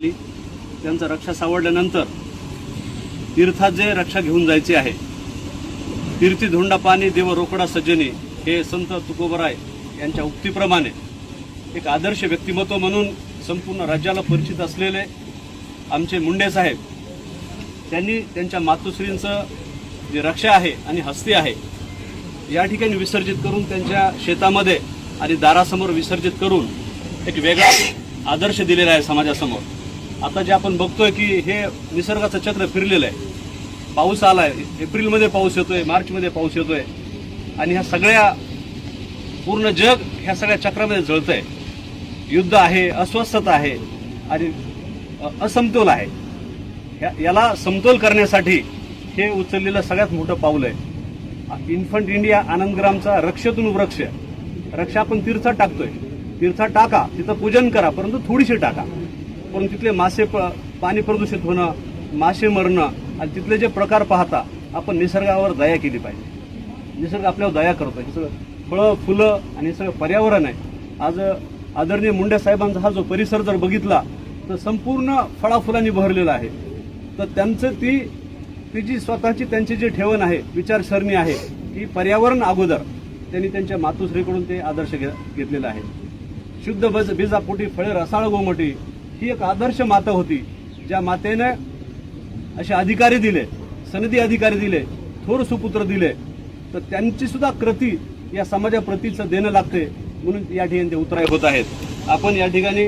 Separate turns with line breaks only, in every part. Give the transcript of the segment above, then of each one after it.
त्यांचं रक्षा सावरल्यानंतर तीर्थात जे रक्षा घेऊन जायचे आहे, तीर्थी धोंडा पाणी देव रोकडा सज्जनी, हे संत तुकोबराय यांच्या उक्तीप्रमाणे एक आदर्श व्यक्तिमत्व म्हणून संपूर्ण राज्याला परिचित असलेले आमचे मुंडे साहेब, त्यांनी त्यांच्या मातोश्रींचं जे रक्षा आहे आणि हस्ती आहे या ठिकाणी विसर्जित करून त्यांच्या शेतामध्ये आणि दारासमोर विसर्जित करून एक वेगळा आदर्श दिलेला आहे समाजासमोर. आता जे आपण बघतोय की हे निसर्गाचं चक्र फिरलेलं आहे. पाऊस आलाय, एप्रिलमध्ये पाऊस येतोय, मार्चमध्ये पाऊस येतोय आणि ह्या सगळ्या पूर्ण जग ह्या सगळ्या चक्रामध्ये जळतंय. युद्ध आहे, अस्वस्थता आहे आणि असमतोल आहे. याला समतोल करण्यासाठी हे उचललेलं सगळ्यात मोठं पाऊल आहे. इन्फंट इंडिया आनंदग्रामचा रक्षेतून वृक्ष. रक्ष आपण तीर्थात टाकतोय, तीर्थात टाका, तिथं पूजन करा, परंतु थोडीशी टाका. पण तिथले मासे पाणी प्रदूषित होणं, मासे मरणं आणि तिथले जे प्रकार पाहता आपण निसर्गावर दया केली पाहिजे. निसर्ग आपल्यावर दया करतो. हे सगळं फळं फुलं आणि हे सगळं पर्यावरण आहे. आज आदरणीय मुंडे साहेबांचा हा जो परिसर जर बघितला तर संपूर्ण फळाफुलांनी बहरलेला आहे. तर त्यांचं ती जी स्वतःची त्यांची जी ठेवण आहे, विचारसरणी आहे, ही पर्यावरण अगोदर त्यांनी त्यांच्या मातोश्रीकडून ते आदर्श घेतलेला आहे. शुद्ध बीजापोटी फळे रसाळ गोमटी ही एक आदर्श माता होती. ज्या मातेने असे अधिकारी दिले, सनदी अधिकारी दिले, थोर सुपुत्र दिले, तर त्यांची सुद्धा कृती या समाजाप्रतीचं देणं लागते. म्हणून या ठिकाणी ते उतराय होत आहेत. आपण या ठिकाणी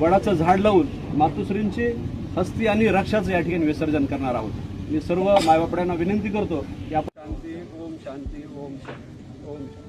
वडाचं झाड लावून मातोश्रींची हस्ती आणि रक्षाचं या ठिकाणी विसर्जन करणार आहोत. मी सर्व मायबापड्यांना विनंती करतो की आपण शांती, ओम शांती, ओम शांती, ओम शांती.